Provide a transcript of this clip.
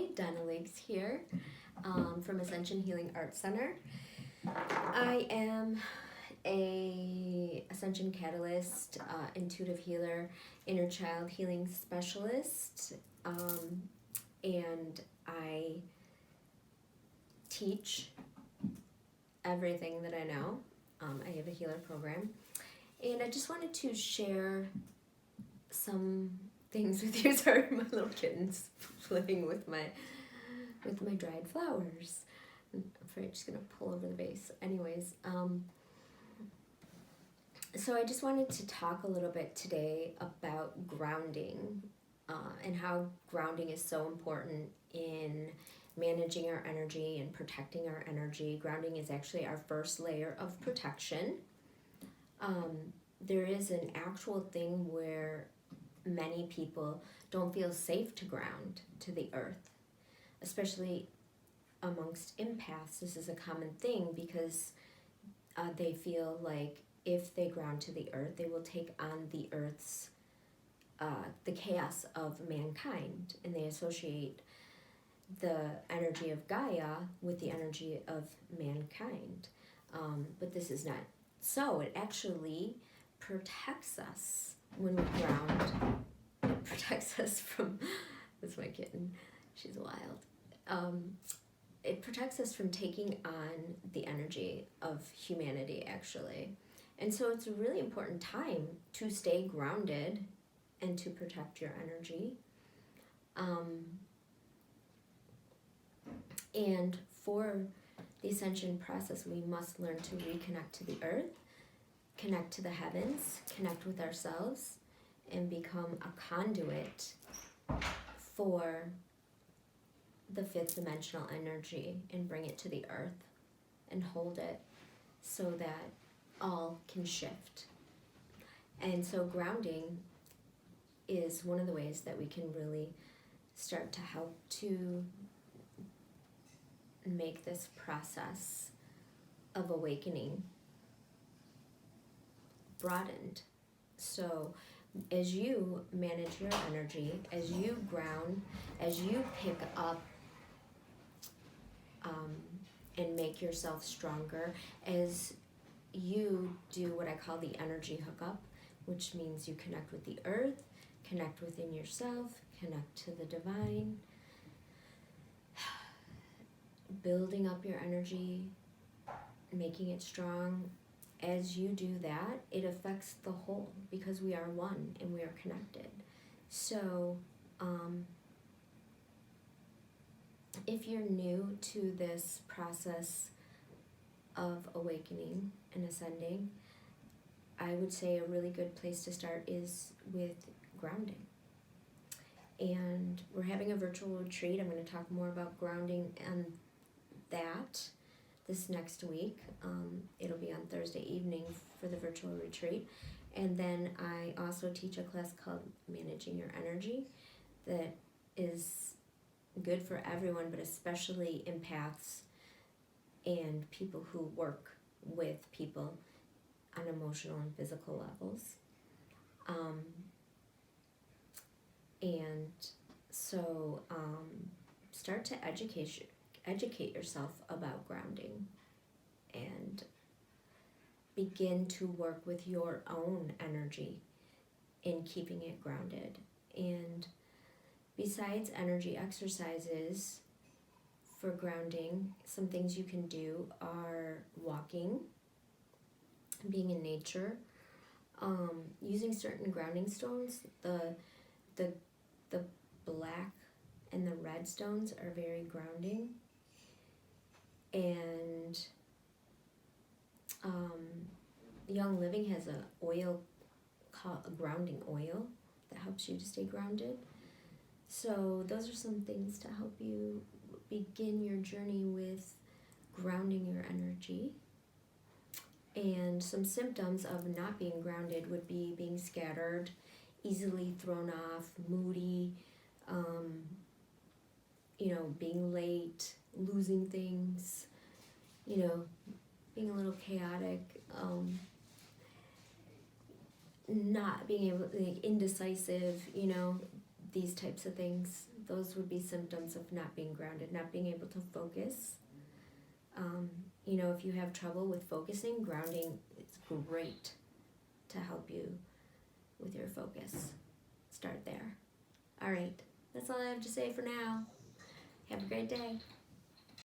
Hi, Donna Leaks here from Ascension Healing Arts Center. I am a Ascension Catalyst, intuitive healer, inner child healing specialist, and I teach everything that I know. I have a healer program, and I just wanted to share some things with you. Sorry, my little kitten's playing with my dried flowers. I'm afraid she's gonna pull over the vase. Anyways, so I just wanted to talk a little bit today about grounding, and how grounding is so important in managing our energy and protecting our energy. Grounding is actually our first layer of protection. There is an actual thing where many people don't feel safe to ground to the earth, especially amongst empaths. This is a common thing because they feel like if they ground to the earth, they will take on the earth's, the chaos of mankind, and they associate the energy of Gaia with the energy of mankind. But this is not so. It actually protects us when we ground. It protects us from, that's my kitten, she's wild. It protects us from taking on the energy of humanity, actually. And so it's a really important time to stay grounded and to protect your energy. And for the ascension process, we must learn to reconnect to the earth, connect to the heavens, connect with ourselves, and become a conduit for the fifth dimensional energy and bring it to the earth and hold it so that all can shift. And so grounding is one of the ways that we can really start to help to make this process of awakening broadened. So as you manage your energy, as you ground, as you pick up and make yourself stronger, as you do what I call the energy hookup, which means you connect with the earth, connect within yourself, connect to the divine, building up your energy, making it strong. As you do that, it affects the whole because we are one and we are connected. So if you're new to this process of awakening and ascending, I would say a really good place to start is with grounding. And we're having a virtual retreat. I'm going to talk more about grounding and that this next week. It'll be on Thursday evening for the virtual retreat. And then I also teach a class called Managing Your Energy that is good for everyone, but especially empaths and people who work with people on emotional and physical levels. And so start to educate yourself about grounding and begin to work with your own energy in keeping it grounded. And besides energy exercises for grounding, some things you can do are walking, being in nature, using certain grounding stones. The black and the red stones are very grounding. And Young Living has a oil called a grounding oil that helps you to stay grounded. So those are some things to help you begin your journey with grounding your energy. And some symptoms of not being grounded would be being scattered, easily thrown off, moody, being late, losing things, being a little chaotic, not being able, indecisive, these types of things. those would be symptoms of not being grounded, not being able to focus. You know, if you have trouble with focusing, grounding is great to help you with your focus. Start there. All right, that's all I have to say for now. Have a great day.